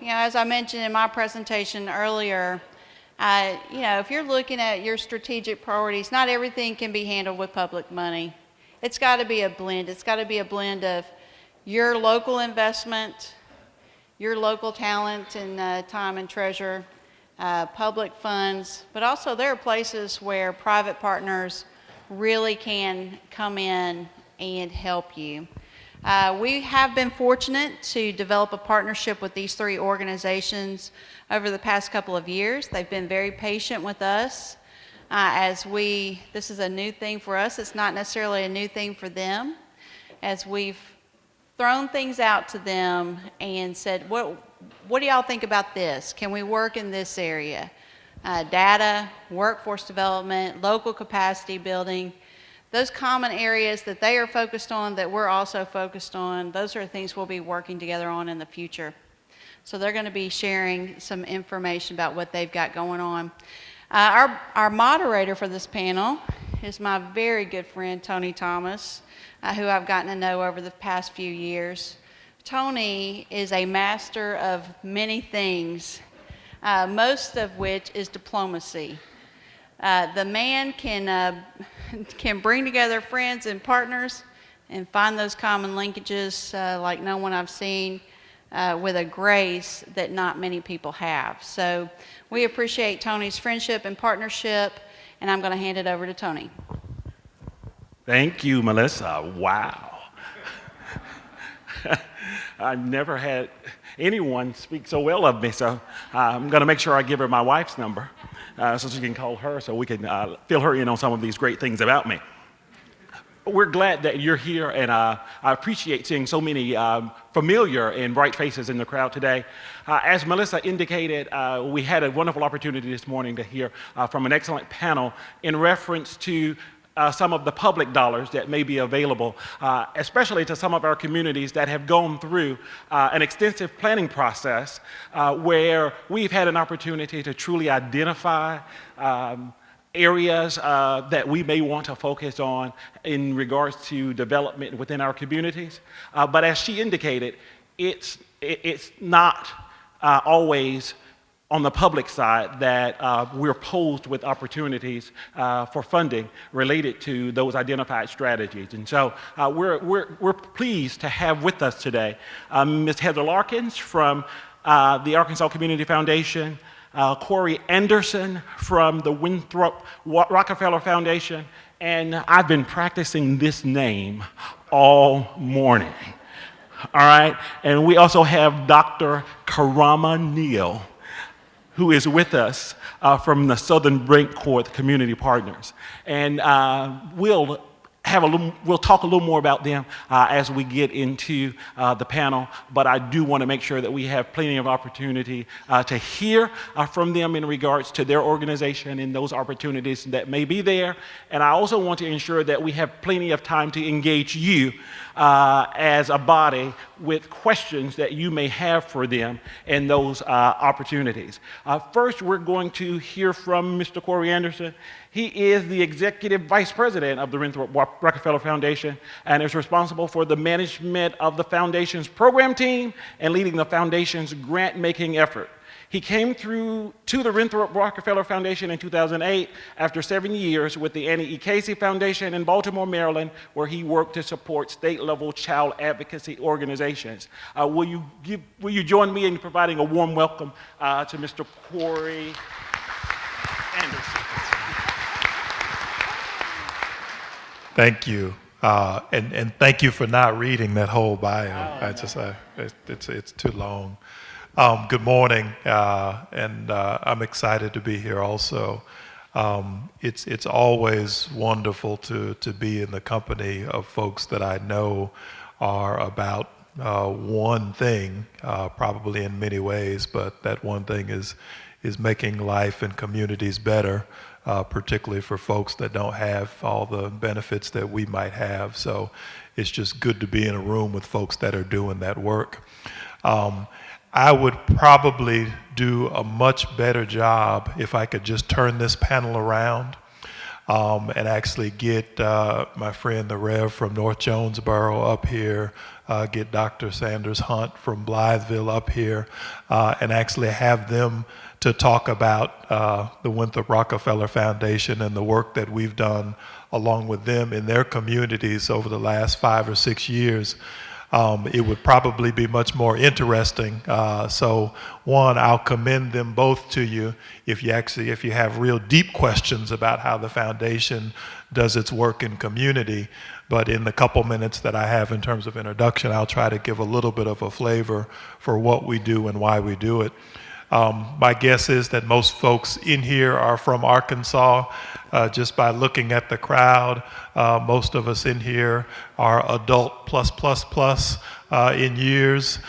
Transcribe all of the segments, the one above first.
as I mentioned in my presentation earlier, if you're looking at your strategic priorities, not everything can be handled with public money. It's got to be a blend. It's got to be a blend of your local investment, your local talent and time and treasure, public funds, but also there are places where private partners really can come in and help you. We have been fortunate to develop a partnership with these three organizations over the past couple of years. They've been very patient with us this is a new thing for us. It's not necessarily a new thing for them. As we've thrown things out to them and said, what do y'all think about this? Can we work in this area? Data, workforce development, local capacity building, those common areas that they are focused on that we're also focused on, those are things we'll be working together on in the future. So they're going to be sharing some information about what they've got going on. Our moderator for this panel is my very good friend, Tony Thomas, who I've gotten to know over the past few years. Tony is a master of many things, most of which is diplomacy. The man can bring together friends and partners and find those common linkages like no one I've seen with a grace that not many people have. So we appreciate Tony's friendship and partnership, and I'm going to hand it over to Tony. Thank you, Melissa. Wow. I've never had anyone speak so well of me, so I'm going to make sure I give her my wife's number so she can call her so we can fill her in on some of these great things about me. We're glad that you're here, and I appreciate seeing so many familiar and bright faces in the crowd today. As Melissa indicated, we had a wonderful opportunity this morning to hear from an excellent panel in reference to some of the public dollars that may be available, especially to some of our communities that have gone through an extensive planning process where we've had an opportunity to truly identify areas that we may want to focus on in regards to development within our communities. But as she indicated, it's not always on the public side that we're posed with opportunities for funding related to those identified strategies. And so we're pleased to have with us today Ms. Heather Larkins from the Arkansas Community Foundation, Corey Anderson from the Winthrop Rockefeller Foundation, and I've been practicing this name all morning. All right, and we also have Dr. Karama Neal, who is with us from the Southern Braintree Community Partners. And we'll talk a little more about them as we get into the panel, but I do want to make sure that we have plenty of opportunity to hear from them in regards to their organization and those opportunities that may be there. And I also want to ensure that we have plenty of time to engage you as a body with questions that you may have for them and those opportunities. First, we're going to hear from Mr. Corey Anderson. He is the Executive Vice President of the Winthrop Rockefeller Foundation and is responsible for the management of the Foundation's program team and leading the Foundation's grant-making effort. He came through to the Winthrop Rockefeller Foundation in 2008 after 7 years with the Annie E. Casey Foundation in Baltimore, Maryland, where he worked to support state-level child advocacy organizations. Will you join me in providing a warm welcome to Mr. Corey Anderson? Thank you, and thank you for not reading that whole bio. It's too long. Good morning, and I'm excited to be here also. It's always wonderful to be in the company of folks that I know are about one thing, probably in many ways, but that one thing is making life and communities better, particularly for folks that don't have all the benefits that we might have. So it's just good to be in a room with folks that are doing that work. I would probably do a much better job if I could just turn this panel around. and actually get my friend the Rev from North Jonesboro up here, get Dr. Sanders Hunt from Blytheville up here, and actually have them to talk about the Winthrop Rockefeller Foundation and the work that we've done along with them in their communities over the last 5 or 6 years. It would probably be much more interesting. So one, I'll commend them both to you if you have real deep questions about how the foundation does its work in community. But in the couple minutes that I have in terms of introduction, I'll try to give a little bit of a flavor for what we do and why we do it. My guess is that most folks in here are from Arkansas. Just by looking at the crowd, most of us in here are adult plus in years.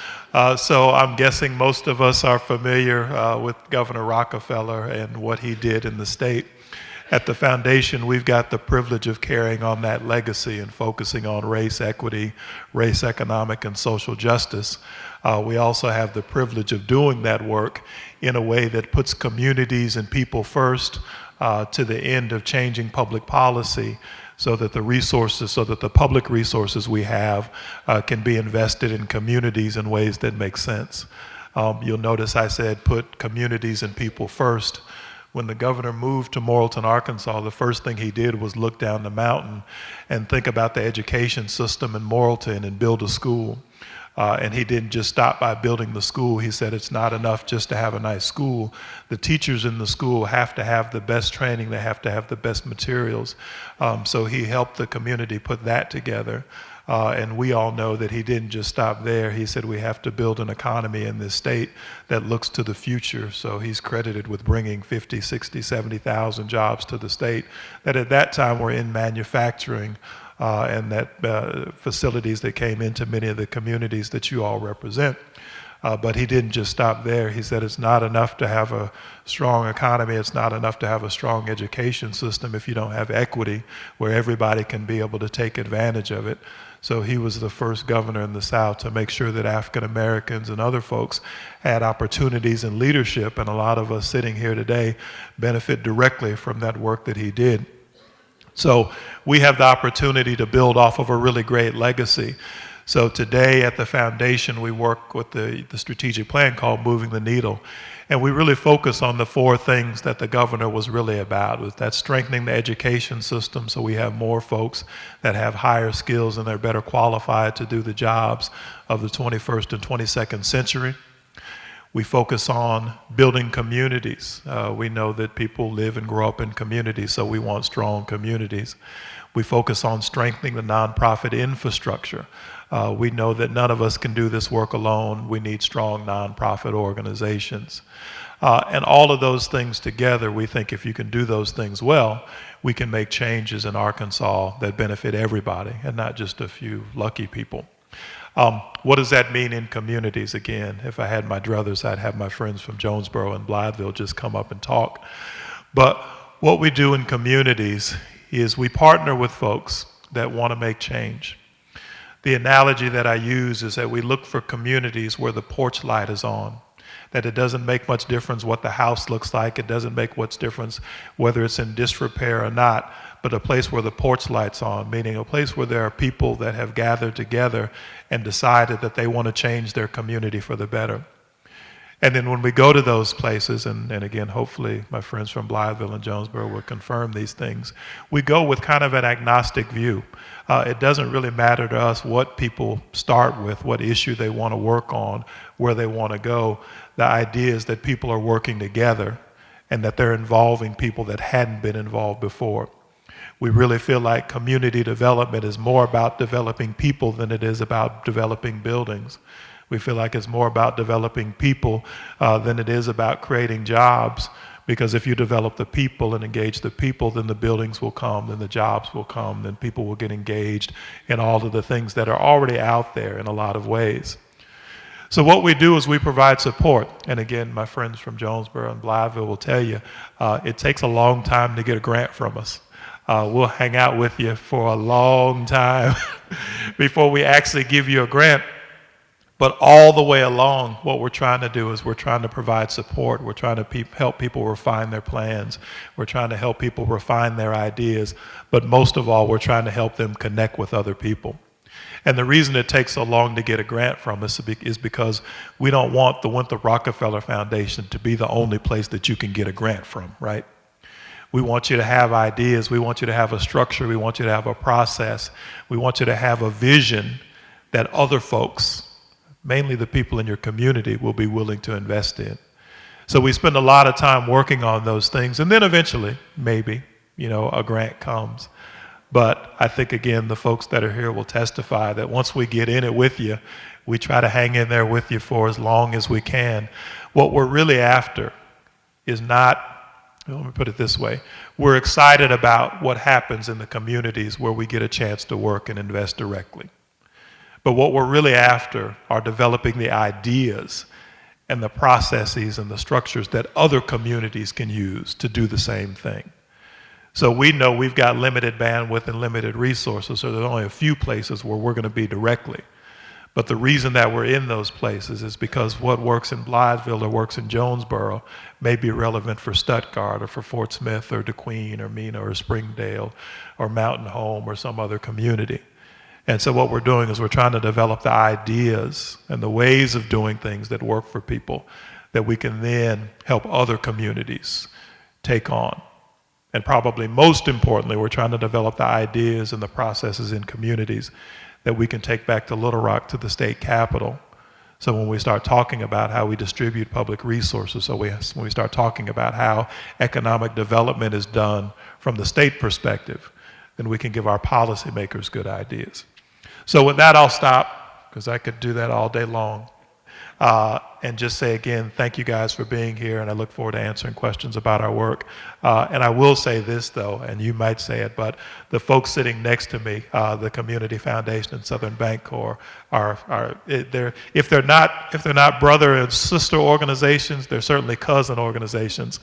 So I'm guessing most of us are familiar with Governor Rockefeller and what he did in the state. At the foundation, we've got the privilege of carrying on that legacy and focusing on race equity, race economic, and social justice. We also have the privilege of doing that work in a way that puts communities and people first, to the end of changing public policy so that the public resources we have can be invested in communities in ways that make sense. You'll notice I said put communities and people first. When the governor moved to Morrilton, Arkansas, the first thing he did was look down the mountain and think about the education system in Morrilton and build a school. And he didn't just stop by building the school. He said it's not enough just to have a nice school. The teachers in the school have to have the best training. They have to have the best materials. So he helped the community put that together. And we all know that he didn't just stop there. He said we have to build an economy in this state that looks to the future. So he's credited with bringing 50, 60, 70,000 jobs to the state that at that time were in manufacturing, and that facilities that came into many of the communities that you all represent. But he didn't just stop there. He said it's not enough to have a strong economy. It's not enough to have a strong education system if you don't have equity where everybody can be able to take advantage of it. So he was the first governor in the South to make sure that African Americans and other folks had opportunities in leadership, and a lot of us sitting here today benefit directly from that work that he did. So we have the opportunity to build off of a really great legacy. So today at the foundation, we work with the strategic plan called Moving the Needle. And we really focus on the 4 things that the governor was really about. Was that strengthening the education system so we have more folks that have higher skills and they're better qualified to do the jobs of the 21st and 22nd century. We focus on building communities. We know that people live and grow up in communities, so we want strong communities. We focus on strengthening the nonprofit infrastructure. We know that none of us can do this work alone. We need strong nonprofit organizations. And all of those things together, we think if you can do those things well, we can make changes in Arkansas that benefit everybody and not just a few lucky people. What does that mean in communities? Again, if I had my druthers, I'd have my friends from Jonesboro and Blytheville just come up and talk. But what we do in communities is we partner with folks that want to make change. The analogy that I use is that we look for communities where the porch light is on, that it doesn't make much difference what the house looks like, it doesn't make much difference whether it's in disrepair or not, but a place where the porch light's on, meaning a place where there are people that have gathered together and decided that they want to change their community for the better. And then when we go to those places, and again, hopefully my friends from Blytheville and Jonesboro will confirm these things, we go with kind of an agnostic view. It doesn't really matter to us what people start with, what issue they want to work on, where they want to go. The idea is that people are working together and that they're involving people that hadn't been involved before. We really feel like community development is more about developing people than it is about developing buildings. We feel like it's more about developing people than it is about creating jobs, because if you develop the people and engage the people, then the buildings will come, then the jobs will come, then people will get engaged in all of the things that are already out there in a lot of ways. So what we do is we provide support. And again, my friends from Jonesboro and Blytheville will tell you, it takes a long time to get a grant from us. We'll hang out with you for a long time before we actually give you a grant. But all the way along, what we're trying to do is we're trying to provide support. We're trying to help people refine their plans. We're trying to help people refine their ideas. But most of all, we're trying to help them connect with other people. And the reason it takes so long to get a grant from us is because we don't want the Winthrop Rockefeller Foundation to be the only place that you can get a grant from, right? We want you to have ideas. We want you to have a structure. We want you to have a process. We want you to have a vision that other folks, mainly the people in your community, will be willing to invest in. So we spend a lot of time working on those things, and then eventually, maybe, a grant comes. But I think, again, the folks that are here will testify that once we get in it with you, we try to hang in there with you for as long as we can. What we're really after is not, let me put it this way, we're excited about what happens in the communities where we get a chance to work and invest directly. But what we're really after are developing the ideas and the processes and the structures that other communities can use to do the same thing. So we know we've got limited bandwidth and limited resources, so there's only a few places where we're going to be directly. But the reason that we're in those places is because what works in Blytheville or works in Jonesboro may be relevant for Stuttgart or for Fort Smith or DeQueen or Mena or Springdale or Mountain Home or some other community. And so what we're doing is we're trying to develop the ideas and the ways of doing things that work for people that we can then help other communities take on. And probably most importantly, we're trying to develop the ideas and the processes in communities that we can take back to Little Rock, to the state capitol. So when we start talking about how we distribute public resources, when we start talking about how economic development is done from the state perspective, then we can give our policymakers good ideas. So with that, I'll stop, because I could do that all day long. And just say again, thank you guys for being here, and I look forward to answering questions about our work. And I will say this though, and you might say it, but the folks sitting next to me, the Community Foundation and Southern Bancorp, if they're not brother and sister organizations, they're certainly cousin organizations.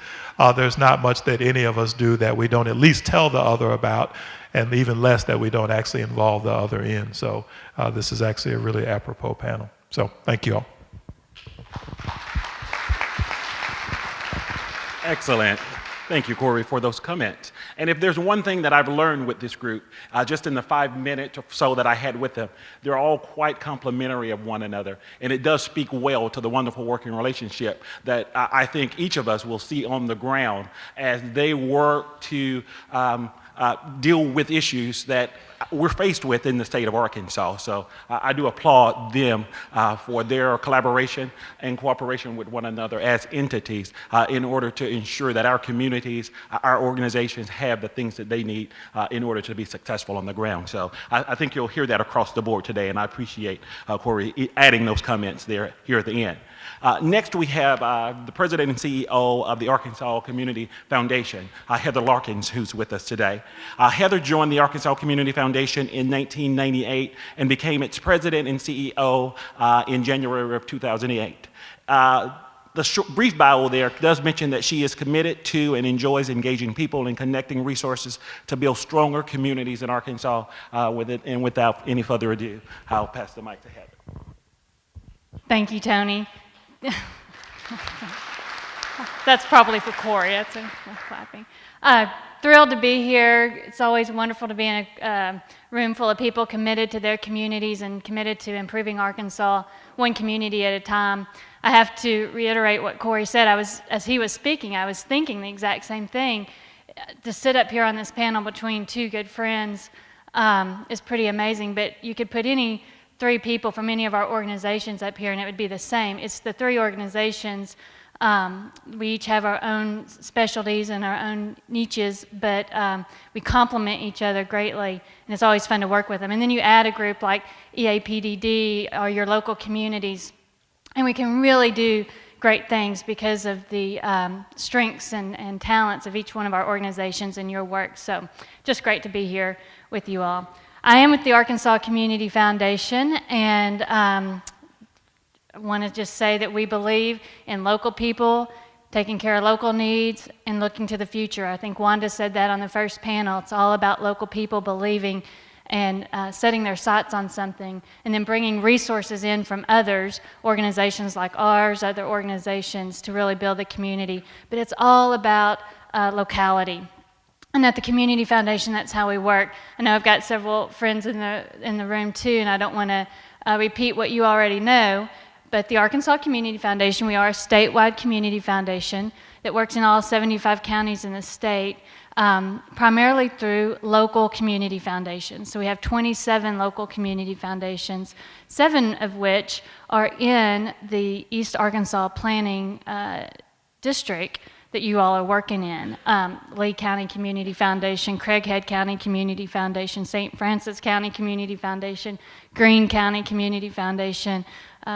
There's not much that any of us do that we don't at least tell the other about, and even less that we don't actually involve the other in. So this is actually a really apropos panel. So thank you all. Excellent. Thank you, Corey, for those comments. And if there's one thing that I've learned with this group, just in the 5 minutes or so that I had with them, they're all quite complimentary of one another. And it does speak well to the wonderful working relationship that I think each of us will see on the ground as they work to deal with issues that we're faced with in the state of Arkansas. So I do applaud them for their collaboration and cooperation with one another as entities in order to ensure that our communities, our organizations have the things that they need in order to be successful on the ground. So I think you'll hear that across the board today, and I appreciate Corey adding those comments there here at the end. Next, we have the president and CEO of the Arkansas Community Foundation, Heather Larkins, who's with us today. Heather joined the Arkansas Community Foundation in 1998 and became its president and CEO in January of 2008. The brief bio there does mention that she is committed to and enjoys engaging people and connecting resources to build stronger communities in Arkansas. And without any further ado, I'll pass the mic to Heather. Thank you, Tony. That's probably for Corey. That's a clapping. Thrilled to be here. It's always wonderful to be in a room full of people committed to their communities and committed to improving Arkansas one community at a time. I have to reiterate what Corey said. As he was speaking, I was thinking the exact same thing. To sit up here on this panel between two good friends is pretty amazing, but you could put any three people from any of our organizations up here and it would be the same. It's the three organizations. We each have our own specialties and our own niches, but we complement each other greatly, and it's always fun to work with them. And then you add a group like EAPDD or your local communities, and we can really do great things because of the strengths and talents of each one of our organizations and your work. So just great to be here with you all. I am with the Arkansas Community Foundation, and I want to just say that we believe in local people, taking care of local needs, and looking to the future. I think Wanda said that on the first panel. It's all about local people believing and setting their sights on something, and then bringing resources in from others, organizations like ours, other organizations, to really build the community. But it's all about locality. And at the Community Foundation, that's how we work. I know I've got several friends in the room too, and I don't want to repeat what you already know, but the Arkansas Community Foundation, we are a statewide community foundation that works in all 75 counties in the state, primarily through local community foundations. So we have 27 local community foundations, 7 of which are in the East Arkansas Planning District that you all are working in. Lee County Community Foundation, Craighead County Community Foundation, St. Francis County Community Foundation, Greene County Community Foundation,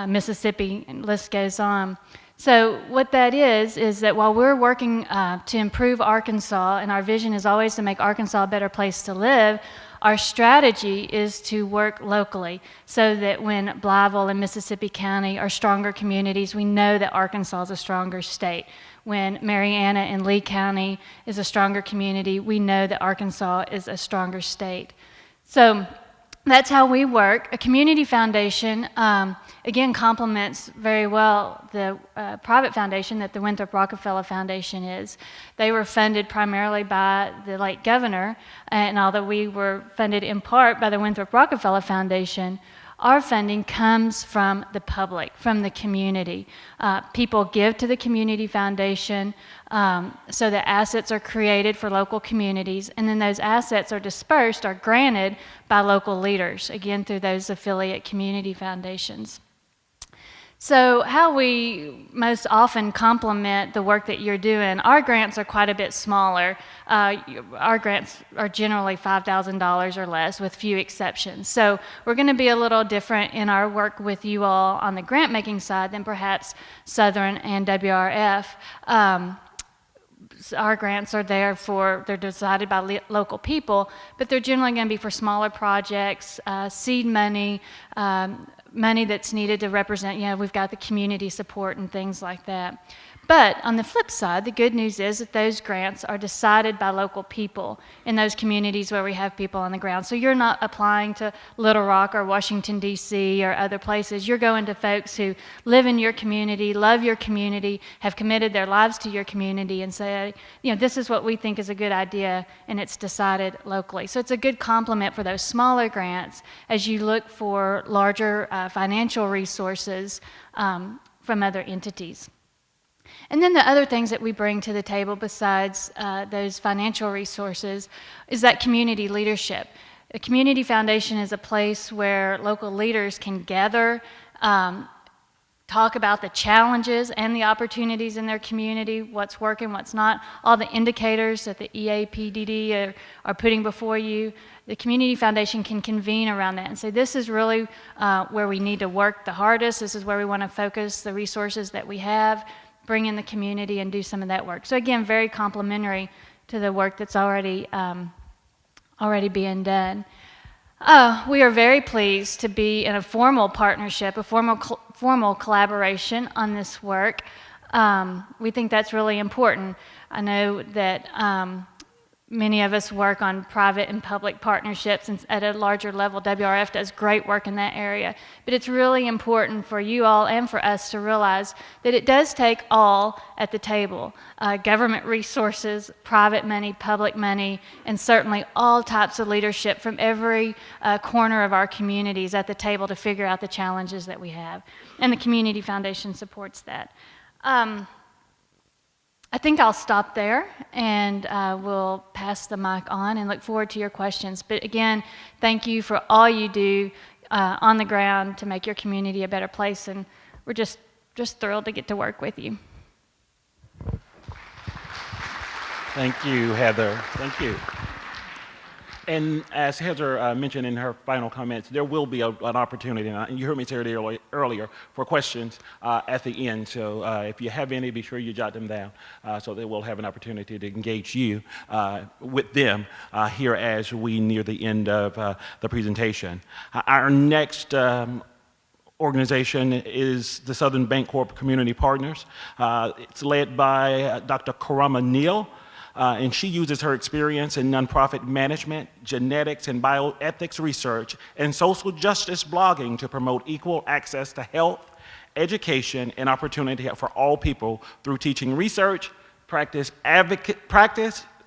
Mississippi, and list goes on. So what that is that while we're working to improve Arkansas, and our vision is always to make Arkansas a better place to live, our strategy is to work locally so that when Blytheville and Mississippi County are stronger communities, we know that Arkansas is a stronger state. When Marianna and Lee County is a stronger community, we know that Arkansas is a stronger state. So that's how we work. A community foundation, again, complements very well the private foundation that the Winthrop Rockefeller Foundation is. They were funded primarily by the late governor, and although we were funded in part by the Winthrop Rockefeller Foundation, our funding comes from the public, from the community. People give to the community foundation so that assets are created for local communities, and then those assets are dispersed or granted by local leaders, again through those affiliate community foundations. So how we most often complement the work that you're doing, our grants are quite a bit smaller. Our grants are generally $5,000 or less, with few exceptions. So we're going to be a little different in our work with you all on the grant-making side than perhaps Southern and WRF. Our grants are they're decided by local people, but they're generally going to be for smaller projects, seed money, money that's needed to represent, we've got the community support and things like that. But on the flip side, the good news is that those grants are decided by local people in those communities where we have people on the ground. So you're not applying to Little Rock or Washington, D.C. or other places. You're going to folks who live in your community, love your community, have committed their lives to your community, and say, this is what we think is a good idea, and it's decided locally. So it's a good complement for those smaller grants as you look for larger financial resources from other entities. And then the other things that we bring to the table besides those financial resources is that community leadership. A community foundation is a place where local leaders can gather, talk about the challenges and the opportunities in their community, what's working, what's not, all the indicators that the EAPDD are putting before you. The Community Foundation can convene around that and say, this is really where we need to work the hardest, this is where we want to focus the resources that we have, bring in the community and do some of that work. So again, very complementary to the work that's already being done. We are very pleased to be in a formal partnership, a formal collaboration on this work. We think that's really important. I know that many of us work on private and public partnerships, and at a larger level, WRF does great work in that area. But it's really important for you all and for us to realize that it does take all at the table. Government resources, private money, public money, and certainly all types of leadership from every corner of our communities at the table to figure out the challenges that we have. And the Community Foundation supports that. I think I'll stop there, and we'll pass the mic on and look forward to your questions. But again, thank you for all you do on the ground to make your community a better place, and we're just thrilled to get to work with you. Thank you, Heather. Thank you. And as Heather mentioned in her final comments, there will be an opportunity, and you heard me say it earlier, for questions at the end. So if you have any, be sure you jot them down so that we'll have an opportunity to engage you with them here as we near the end of the presentation. Our next organization is the Southern Bancorp Community Partners. It's led by Dr. Karama Neal. And she uses her experience in nonprofit management, genetics and bioethics research, and social justice blogging to promote equal access to health, education, and opportunity for all people through teaching research, practice, advocacy,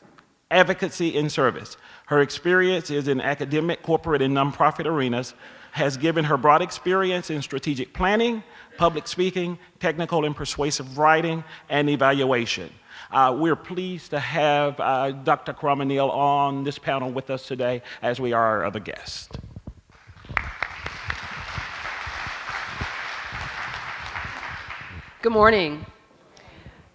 and service. Her experience is in academic, corporate, and nonprofit arenas, has given her broad experience in strategic planning, public speaking, technical and persuasive writing, and evaluation. We're pleased to have Dr. Karama Neal on this panel with us today, as we are our other guests. Good morning.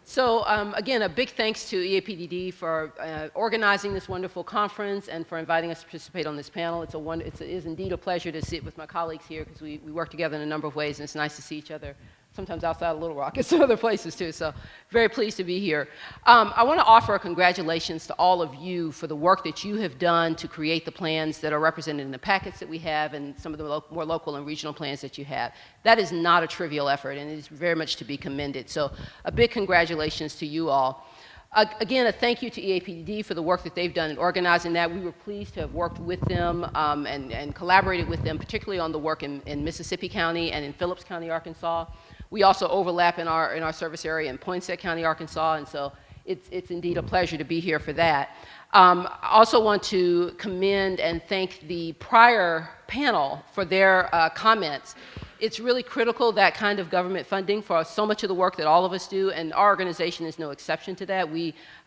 So again, a big thanks to EAPDD for organizing this wonderful conference and for inviting us to participate on this panel. It is indeed a pleasure to sit with my colleagues here because we work together in a number of ways, and it's nice to see each other, sometimes outside of Little Rock and some other places too, so very pleased to be here. I want to offer congratulations to all of you for the work that you have done to create the plans that are represented in the packets that we have and some of the more local and regional plans that you have. That is not a trivial effort, and it is very much to be commended, so a big congratulations to you all. Again, a thank you to EAPDD for the work that they've done in organizing that. We were pleased to have worked with them and collaborated with them, particularly on the work in Mississippi County and in Phillips County, Arkansas. We also overlap in our service area in Poinsett County, Arkansas, and so it's indeed a pleasure to be here for that. I also want to commend and thank the prior panel for their comments. It's really critical, that kind of government funding, for so much of the work that all of us do, and our organization is no exception to that.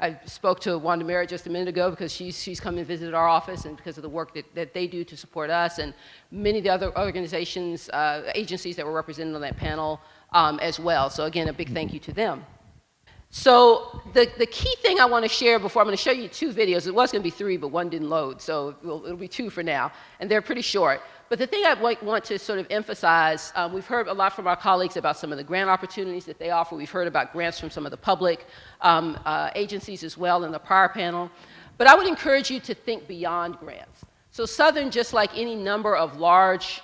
I spoke to Wanda Merritt just a minute ago because she's come and visited our office, and because of the work that they do to support us, and many of the other organizations, agencies that were represented on that panel as well. So again, a big thank you to them. So the key thing I want to share before, I'm going to show you two videos. It was going to be three, but one didn't load, so it'll be two for now, and they're pretty short. But the thing I want to sort of emphasize, we've heard a lot from our colleagues about some of the grant opportunities that they offer. We've heard about grants from some of the public agencies as well in the prior panel. But I would encourage you to think beyond grants. So Southern, just like any number of large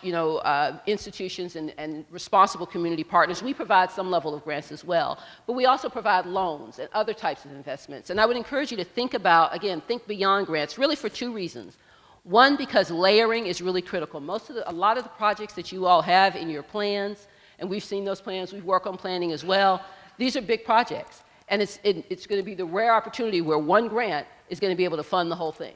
institutions and responsible community partners, we provide some level of grants as well. But we also provide loans and other types of investments. And I would encourage you to think about, again, think beyond grants, really for two reasons. One, because layering is really critical. A lot of the projects that you all have in your plans, and we've seen those plans, we work on planning as well, these are big projects. And it's going to be the rare opportunity where one grant is going to be able to fund the whole thing.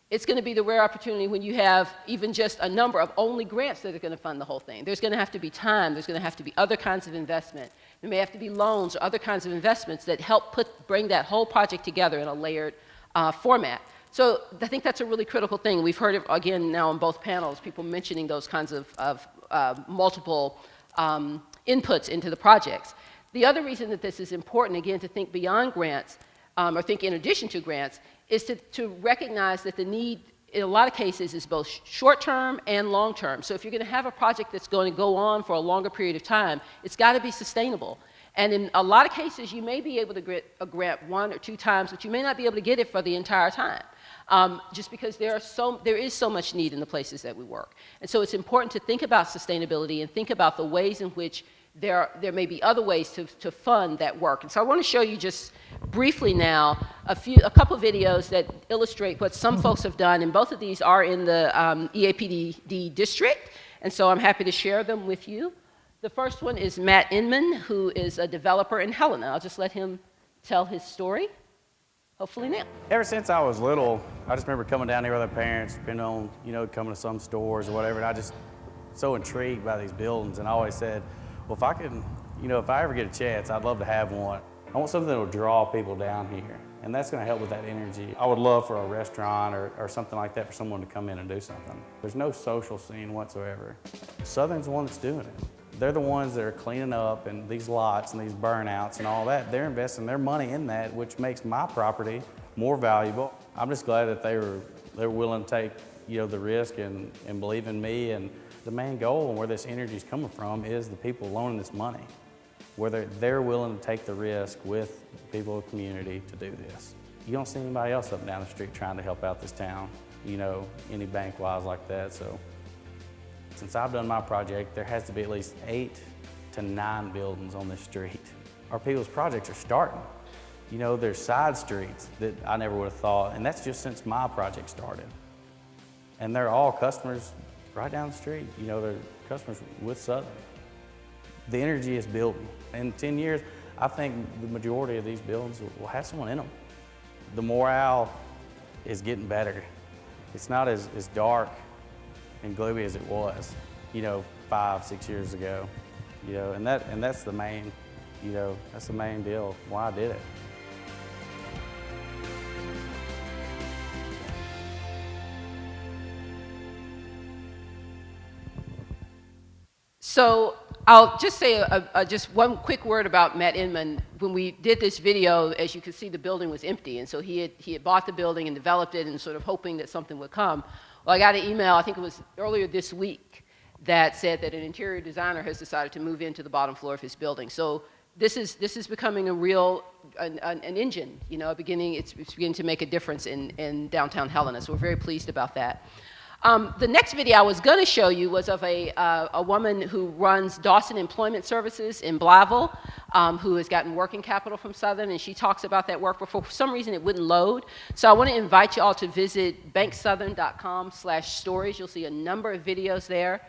It's going to be the rare opportunity when you have even just a number of only grants that are going to fund the whole thing. There's going to have to be time. There's going to have to be other kinds of investment. There may have to be loans or other kinds of investments that help bring that whole project together in a layered format. So I think that's a really critical thing. We've heard it again now on both panels, people mentioning those kinds of multiple inputs into the projects. The other reason that this is important, again, to think beyond grants, or think in addition to grants, is to recognize that the need, in a lot of cases, is both short-term and long-term. So if you're going to have a project that's going to go on for a longer period of time, it's got to be sustainable. And in a lot of cases, you may be able to get a grant one or two times, but you may not be able to get it for the entire time. Just because there is so much need in the places that we work. And so it's important to think about sustainability and think about the ways in which there may be other ways to fund that work. And so I want to show you just briefly now a couple of videos that illustrate what some folks have done, and both of these are in the EAPDD district, and so I'm happy to share them with you. The first one is Matt Inman, who is a developer in Helena. I'll just let him tell his story. Hopefully now. Ever since I was little, I just remember coming down here with our parents, depending on, coming to some stores or whatever, and I just so intrigued by these buildings, and I always said, well, if I can, if I ever get a chance, I'd love to have one. I want something that will draw people down here, and that's going to help with that energy. I would love for a restaurant or something like that for someone to come in and do something. There's no social scene whatsoever. Southern's the one that's doing it. They're the ones that are cleaning up and these lots and these burnouts and all that. They're investing their money in that, which makes my property more valuable. I'm just glad that they're willing to take the risk and believe in me. And the main goal and where this energy is coming from is the people loaning this money, whether they're willing to take the risk with people of the community to do this. You don't see anybody else up and down the street trying to help out this town, any bank-wise like that. So since I've done my project, there has to be at least 8 to 9 buildings on this street. Our people's projects are starting. You know, there's side streets that I never would have thought, and that's just since my project started. And they're all customers right down the street. You know, they're customers with Southern. The energy is building. In 10 years, I think the majority of these buildings will have someone in them. The morale is getting better. It's not as dark and gloomy as it was, you know, 5, 6 years ago. You know, and that's the main, you know, that's the main deal why I did it. So I'll just say just one quick word about Matt Inman. When we did this video, as you can see, the building was empty, and so he had bought the building and developed it and sort of hoping that something would come. Well, I got an email, I think it was earlier this week, that said that an interior designer has decided to move into the bottom floor of his building. So this is becoming a real an engine, you know, it's beginning to make a difference in downtown Helena. So we're very pleased about that. The next video I was going to show you was of a woman who runs Dawson Employment Services in Blytheville, who has gotten working capital from Southern, and she talks about that work, but for some reason it wouldn't load. So I want to invite you all to visit banksouthern.com/stories. You'll see a number of videos there,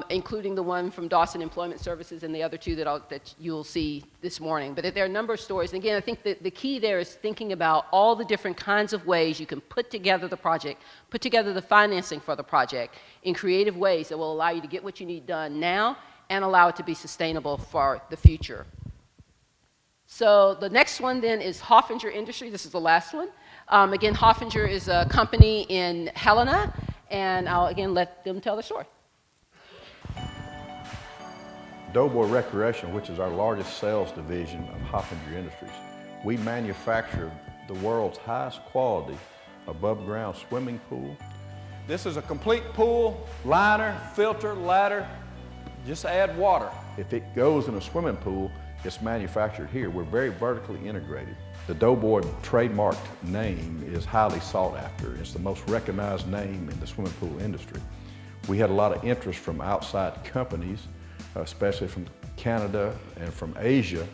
including the one from Dawson Employment Services and the other two that you'll see this morning. But there are a number of stories. And again, I think the key there is thinking about all the different kinds of ways you can put together the project, put together the financing for the project in creative ways that will allow you to get what you need done now and allow it to be sustainable for the future. So the next one then is Hoffinger Industries. This is the last one. Again, Hoffinger is a company in Helena, and I'll again let them tell the story. Doughboy Recreation, which is our largest sales division of Hoffinger Industries, we manufacture the world's highest quality above ground swimming pool. This is a complete pool, liner, filter, ladder, just add water. If it goes in a swimming pool, it's manufactured here. We're very vertically integrated. The Doughboy trademarked name is highly sought after. It's the most recognized name in the swimming pool industry. We had a lot of interest from outside companies, especially from Canada and from Asia,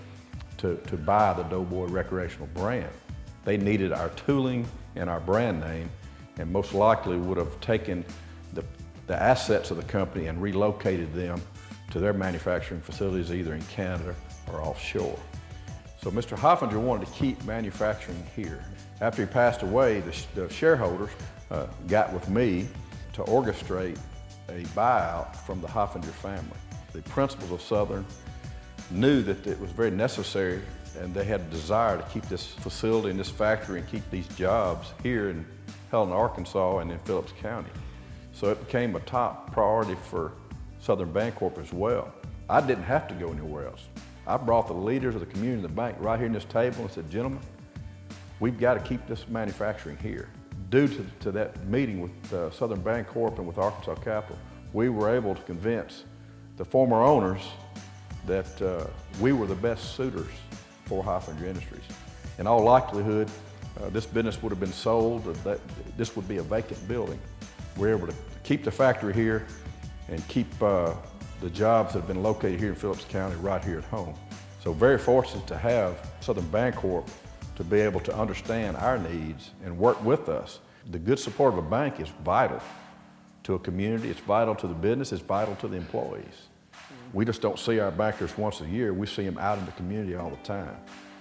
to buy the Doughboy recreational brand. They needed our tooling and our brand name, and most likely would have taken the assets of the company and relocated them to their manufacturing facilities either in Canada or offshore. So Mr. Hoffinger wanted to keep manufacturing here. After he passed away, the shareholders got with me to orchestrate a buyout from the Hoffinger family. The principals of Southern knew that it was very necessary, and they had a desire to keep this facility and this factory and keep these jobs here in Helena, Arkansas and in Phillips County. So it became a top priority for Southern Bancorp as well. I didn't have to go anywhere else. I brought the leaders of the community and the bank right here in this table and said, gentlemen, we've got to keep this manufacturing here. Due to that meeting with Southern Bancorp and with Arkansas Capital, we were able to convince the former owners that we were the best suitors for Hoffinger Industries. In all likelihood, this business would have been sold, this would be a vacant building. We're able to keep the factory here and keep the jobs that have been located here in Phillips County right here at home. So very fortunate to have Southern Bancorp to be able to understand our needs and work with us. The good support of a bank is vital to a community, it's vital to the business, it's vital to the employees. We just don't see our bankers once a year, we see them out in the community all the time.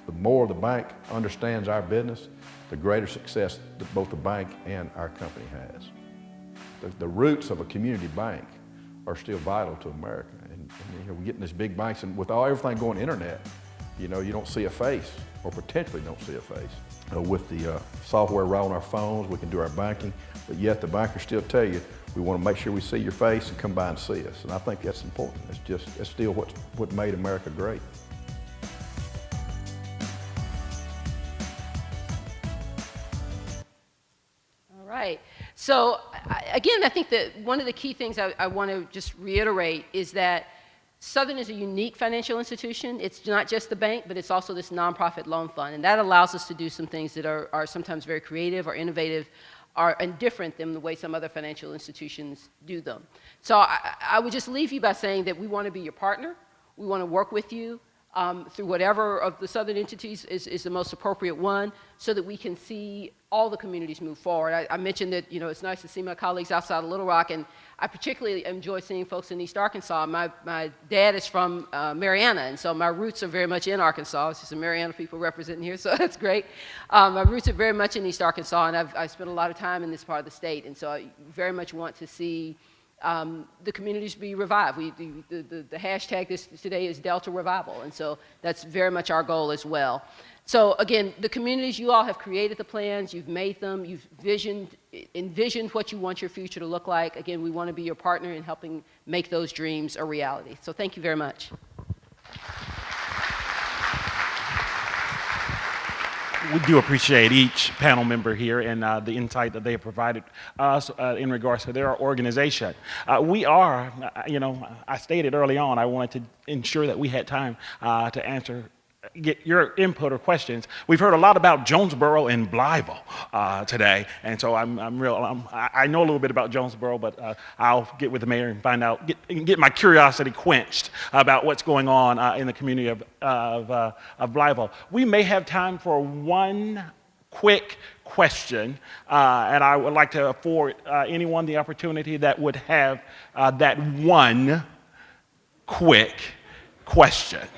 The more the bank understands our business, the greater success that both the bank and our company has. The roots of a community bank are still vital to America. And you know, we get in these big banks, and with everything going internet, you know, you don't see a face, or potentially don't see a face. With the software right on our phones, we can do our banking, but yet the bankers still tell you, we want to make sure we see your face and come by and see us. And I think that's important. It's still what made America great. All right. So again, I think that one of the key things I want to just reiterate is that Southern is a unique financial institution. It's not just the bank, but it's also this nonprofit loan fund. And that allows us to do some things that are sometimes very creative or innovative and different than the way some other financial institutions do them. So I would just leave you by saying that we want to be your partner. We want to work with you. through whatever of the southern entities is the most appropriate one, so that we can see all the communities move forward. I mentioned that, you know, it's nice to see my colleagues outside of Little Rock, and I particularly enjoy seeing folks in East Arkansas. My dad is from Marianna, and so my roots are very much in Arkansas. It's just some Marianna people representing here, so that's great. My roots are very much in East Arkansas, and I spent a lot of time in this part of the state, and so I very much want to see the communities be revived. The hashtag today is Delta Revival, and so that's very much our goal as well. So again, the communities, you all have created the plans, you've made them, you've envisioned what you want your future to look like. Again, we want to be your partner in helping make those dreams a reality. So thank you very much. We do appreciate each panel member here and the insight that they have provided us in regards to their organization. We are, you know, I stated early on, I wanted to ensure that we had time to get your input or questions. We've heard a lot about Jonesboro and Blytheville today, and so I know a little bit about Jonesboro, but I'll get with the mayor and find out, get my curiosity quenched about what's going on in the community of Blytheville. We may have time for one quick question, and I would like to afford anyone the opportunity that would have that one quick question.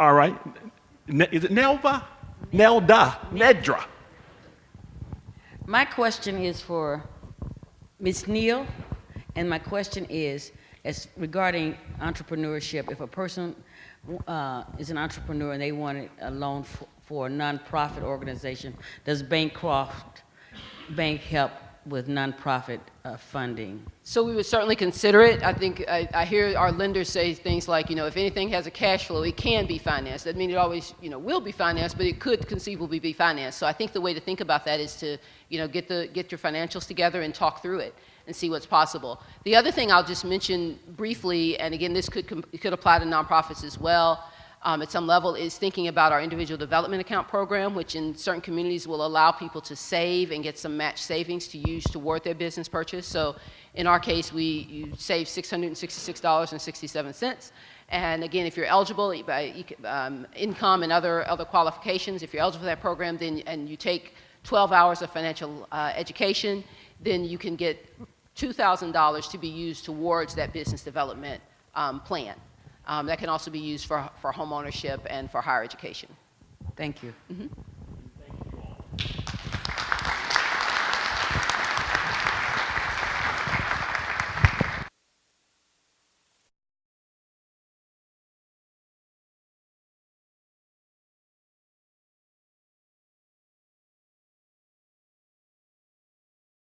All right. Is it Nelva? Nedra. My question is for Ms. Neal, and my question is regarding entrepreneurship. If a person is an entrepreneur and they want a loan for a nonprofit organization, does Bancroft Bank help with nonprofit funding? So we would certainly consider it. I think I hear our lenders say things like, you know, if anything has a cash flow, it can be financed. That means it always, you know, will be financed, but it could conceivably be financed. So I think the way to think about that is to, you know, get your financials together and talk through it and see what's possible. The other thing I'll just mention briefly, and again, this could apply to nonprofits as well, at some level, is thinking about our individual development account program, which in certain communities will allow people to save and get some match savings to use toward their business purchase. So in our case, you save $666.67. And again, if you're eligible by income and other qualifications, if you're eligible for that program, then and you take 12 hours of financial education, then you can get $2,000 to be used towards that business development plan. That can also be used for home ownership and for higher education. Thank you. Mm-hmm.